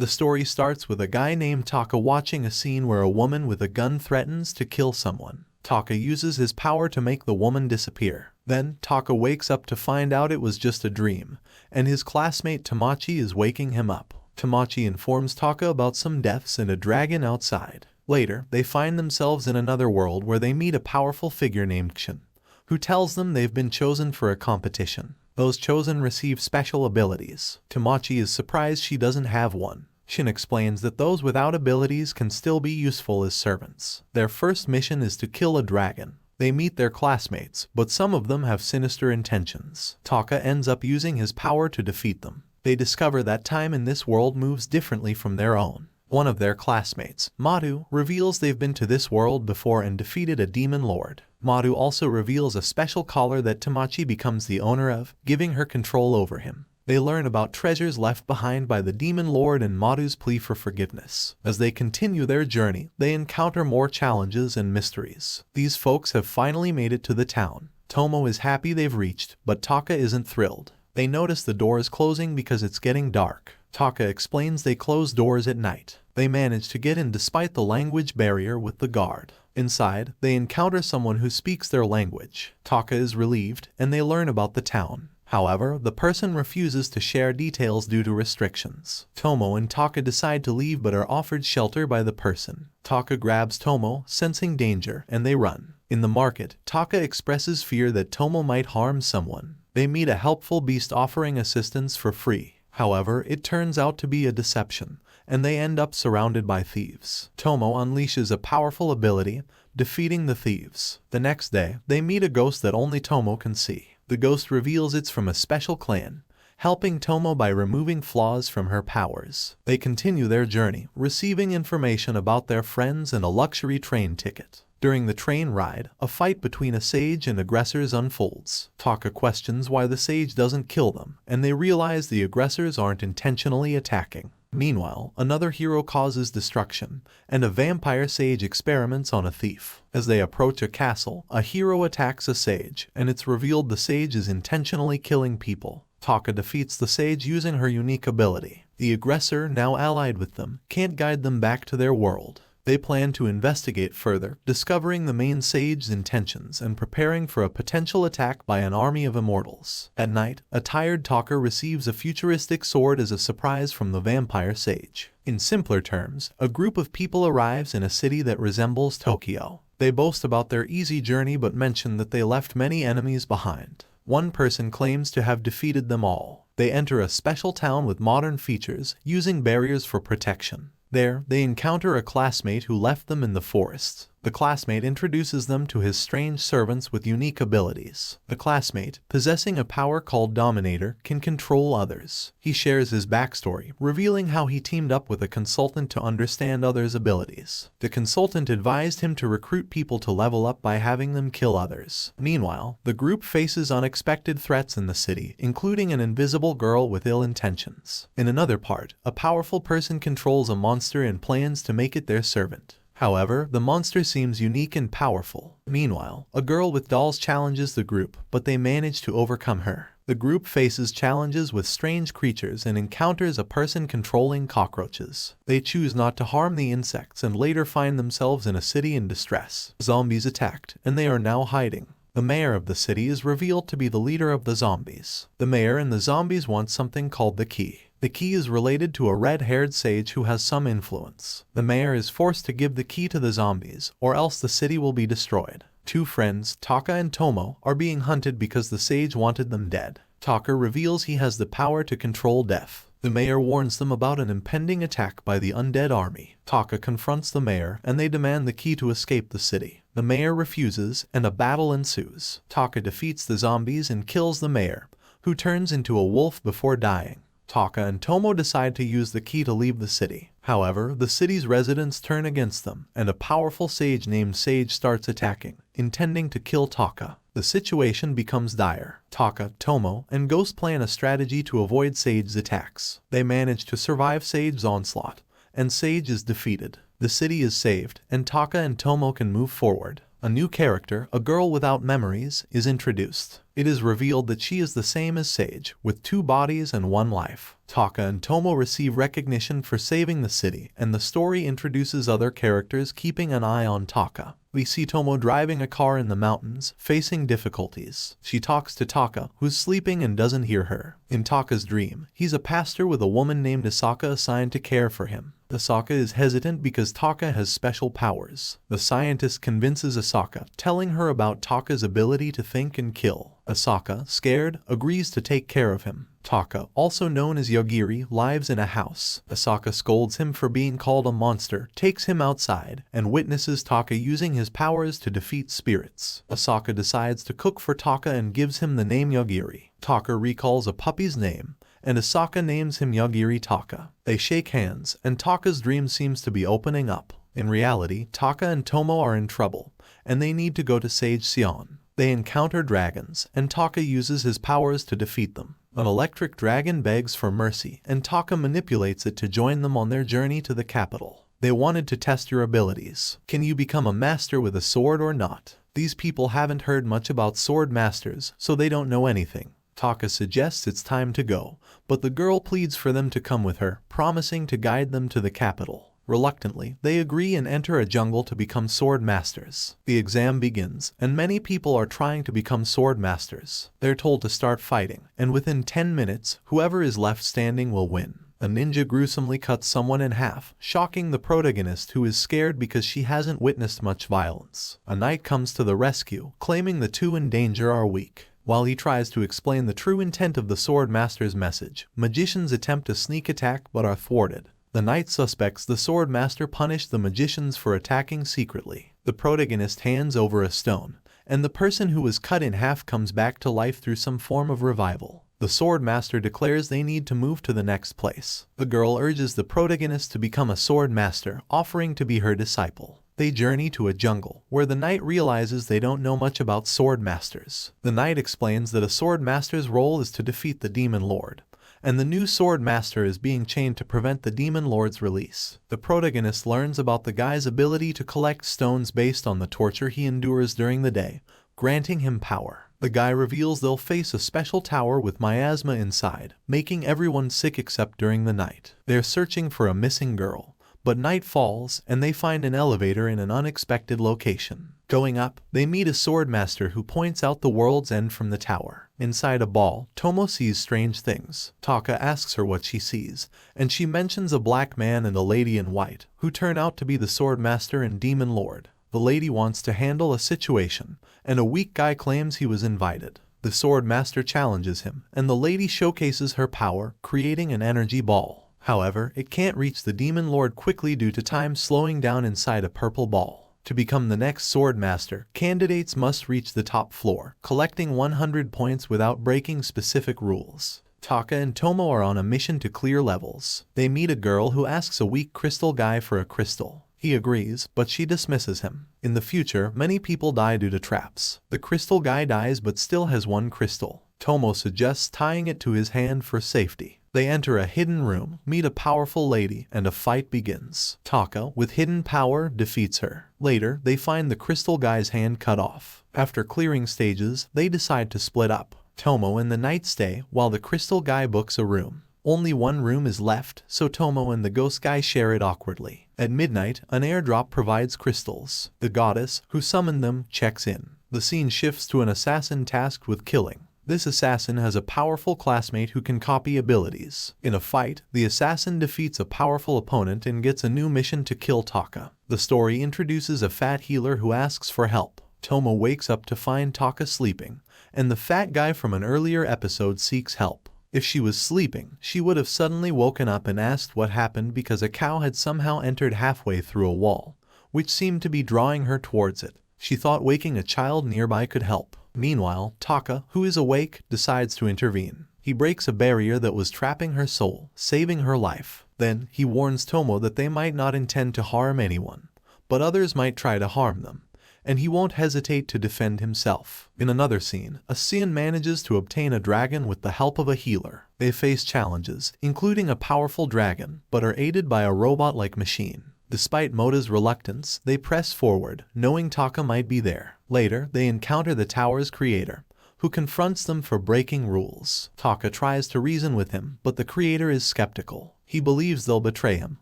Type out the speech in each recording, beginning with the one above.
The story starts with a guy named Taka watching a scene where a woman with a gun threatens to kill someone. Taka uses his power to make the woman disappear. Then, Taka wakes up to find out it was just a dream, and his classmate Tamachi is waking him up. Tamachi informs Taka about some deaths and a dragon outside. Later, they find themselves in another world where they meet a powerful figure named Kshin, who tells them they've been chosen for a competition. Those chosen receive special abilities. Tamachi is surprised she doesn't have one. Kshin explains that those without abilities can still be useful as servants. Their first mission is to kill a dragon. They meet their classmates, but some of them have sinister intentions. Taka ends up using his power to defeat them. They discover that time in this world moves differently from their own. One of their classmates, Matu, reveals they've been to this world before and defeated a demon lord. Matu also reveals a special collar that Tamachi becomes the owner of, giving her control over him. They learn about treasures left behind by the demon lord and Matu's plea for forgiveness. As they continue their journey, they encounter more challenges and mysteries. These folks have finally made it to the town. Tomo is happy they've reached, but Taka isn't thrilled. They notice the door is closing because it's getting dark. Taka explains they close doors at night. They manage to get in despite the language barrier with the guard. Inside, they encounter someone who speaks their language. Taka is relieved, and they learn about the town. However, the person refuses to share details due to restrictions. Tomo and Taka decide to leave but are offered shelter by the person. Taka grabs Tomo, sensing danger, and they run. In the market, Taka expresses fear that Tomo might harm someone. They meet a helpful beast offering assistance for free. However, it turns out to be a deception, and they end up surrounded by thieves. Tomo unleashes a powerful ability, defeating the thieves. The next day, they meet a ghost that only Tomo can see. The ghost reveals it's from a special clan, helping Tomo by removing flaws from her powers. They continue their journey, receiving information about their friends and a luxury train ticket. During the train ride, a fight between a sage and aggressors unfolds. Taka questions why the sage doesn't kill them, and they realize the aggressors aren't intentionally attacking. Meanwhile, another hero causes destruction, and a vampire sage experiments on a thief. As they approach a castle, a hero attacks a sage, and it's revealed the sage is intentionally killing people. Taka defeats the sage using her unique ability. The aggressor, now allied with them, can't guide them back to their world. They plan to investigate further, discovering the main sage's intentions and preparing for a potential attack by an army of immortals. At night, a tired Taka receives a futuristic sword as a surprise from the vampire sage. In simpler terms, a group of people arrives in a city that resembles Tokyo. They boast about their easy journey but mention that they left many enemies behind. One person claims to have defeated them all. They enter a special town with modern features, using barriers for protection. There, they encounter a classmate who left them in the forest. The classmate introduces them to his strange servants with unique abilities. The classmate, possessing a power called Dominator, can control others. He shares his backstory, revealing how he teamed up with a consultant to understand others' abilities. The consultant advised him to recruit people to level up by having them kill others. Meanwhile, the group faces unexpected threats in the city, including an invisible girl with ill intentions. In another part, a powerful person controls a monster and plans to make it their servant. However, the monster seems unique and powerful. Meanwhile, a girl with dolls challenges the group, but they manage to overcome her. The group faces challenges with strange creatures and encounters a person controlling cockroaches. They choose not to harm the insects and later find themselves in a city in distress. Zombies attacked, and they are now hiding. The mayor of the city is revealed to be the leader of the zombies. The mayor and the zombies want something called the key. The key is related to a red-haired sage who has some influence. The mayor is forced to give the key to the zombies, or else the city will be destroyed. Two friends, Taka and Tomo, are being hunted because the sage wanted them dead. Taka reveals he has the power to control death. The mayor warns them about an impending attack by the undead army. Taka confronts the mayor, and they demand the key to escape the city. The mayor refuses, and a battle ensues. Taka defeats the zombies and kills the mayor, who turns into a wolf before dying. Taka and Tomo decide to use the key to leave the city. However, the city's residents turn against them, and a powerful sage named Sage starts attacking, intending to kill Taka. The situation becomes dire. Taka, Tomo, and Ghost plan a strategy to avoid Sage's attacks. They manage to survive Sage's onslaught, and Sage is defeated. The city is saved, and Taka and Tomo can move forward. A new character, a girl without memories, is introduced. It is revealed that she is the same as Sage, with 2 bodies and 1 life. Taka and Tomo receive recognition for saving the city, and the story introduces other characters keeping an eye on Taka. We see Tomo driving a car in the mountains, facing difficulties. She talks to Taka, who's sleeping and doesn't hear her. In Taka's dream, he's a pastor with a woman named Asaka assigned to care for him. Asaka is hesitant because Taka has special powers. The scientist convinces Asaka, telling her about Taka's ability to think and kill. Asaka, scared, agrees to take care of him. Taka, also known as Yagiri, lives in a house. Asaka scolds him for being called a monster, takes him outside, and witnesses Taka using his powers to defeat spirits. Asaka decides to cook for Taka and gives him the name Yagiri. Taka recalls a puppy's name, and Asaka names him Yagiri Taka. They shake hands, and Taka's dream seems to be opening up. In reality, Taka and Tomo are in trouble, and they need to go to Sage Sion. They encounter dragons, and Taka uses his powers to defeat them. An electric dragon begs for mercy, and Taka manipulates it to join them on their journey to the capital. They wanted to test your abilities. Can you become a master with a sword or not? These people haven't heard much about sword masters, so they don't know anything. Taka suggests it's time to go, but the girl pleads for them to come with her, promising to guide them to the capital. Reluctantly, they agree and enter a jungle to become sword masters. The exam begins, and many people are trying to become sword masters. They're told to start fighting, and within 10 minutes, whoever is left standing will win. A ninja gruesomely cuts someone in half, shocking the protagonist who is scared because she hasn't witnessed much violence. A knight comes to the rescue, claiming the 2 in danger are weak. While he tries to explain the true intent of the sword master's message, magicians attempt a sneak attack but are thwarted. The knight suspects the sword master punished the magicians for attacking secretly. The protagonist hands over a stone, and the person who was cut in half comes back to life through some form of revival. The sword master declares they need to move to the next place. The girl urges the protagonist to become a sword master, offering to be her disciple. They journey to a jungle, where the knight realizes they don't know much about sword masters. The knight explains that a sword master's role is to defeat the demon lord, and the new sword master is being chained to prevent the demon lord's release. The protagonist learns about the guy's ability to collect stones based on the torture he endures during the day, granting him power. The guy reveals they'll face a special tower with miasma inside, making everyone sick except during the night. They're searching for a missing girl, but night falls and they find an elevator in an unexpected location. Going up, they meet a sword master who points out the world's end from the tower. Inside a ball, Tomo sees strange things. Taka asks her what she sees, and she mentions a black man and a lady in white, who turn out to be the sword master and demon lord. The lady wants to handle a situation, and a weak guy claims he was invited. The sword master challenges him, and the lady showcases her power, creating an energy ball. However, it can't reach the demon lord quickly due to time slowing down inside a purple ball. To become the next sword master, candidates must reach the top floor, collecting 100 points without breaking specific rules. Taka and Tomo are on a mission to clear levels. They meet a girl who asks a weak crystal guy for a crystal. He agrees, but she dismisses him. In the future, many people die due to traps. The crystal guy dies but still has 1 crystal. Tomo suggests tying it to his hand for safety. They enter a hidden room, meet a powerful lady, and a fight begins. Taka, with hidden power, defeats her. Later, they find the crystal guy's hand cut off. After clearing stages, they decide to split up. Tomo and the knight stay, while the crystal guy books a room. Only 1 room is left, so Tomo and the ghost guy share it awkwardly. At midnight, an airdrop provides crystals. The goddess, who summoned them, checks in. The scene shifts to an assassin tasked with killing. This assassin has a powerful classmate who can copy abilities. In a fight, the assassin defeats a powerful opponent and gets a new mission to kill Taka. The story introduces a fat healer who asks for help. Tomo wakes up to find Taka sleeping, and the fat guy from an earlier episode seeks help. If she was sleeping, she would have suddenly woken up and asked what happened because a cow had somehow entered halfway through a wall, which seemed to be drawing her towards it. She thought waking a child nearby could help. Meanwhile, Taka, who is awake, decides to intervene. He breaks a barrier that was trapping her soul, saving her life. Then, he warns Tomo that they might not intend to harm anyone, but others might try to harm them, and he won't hesitate to defend himself. In another scene, a Saiyan manages to obtain a dragon with the help of a healer. They face challenges, including a powerful dragon, but are aided by a robot-like machine. Despite Mota's reluctance, they press forward, knowing Taka might be there. Later, they encounter the tower's creator, who confronts them for breaking rules. Taka tries to reason with him, but the creator is skeptical. He believes they'll betray him,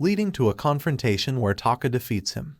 leading to a confrontation where Taka defeats him.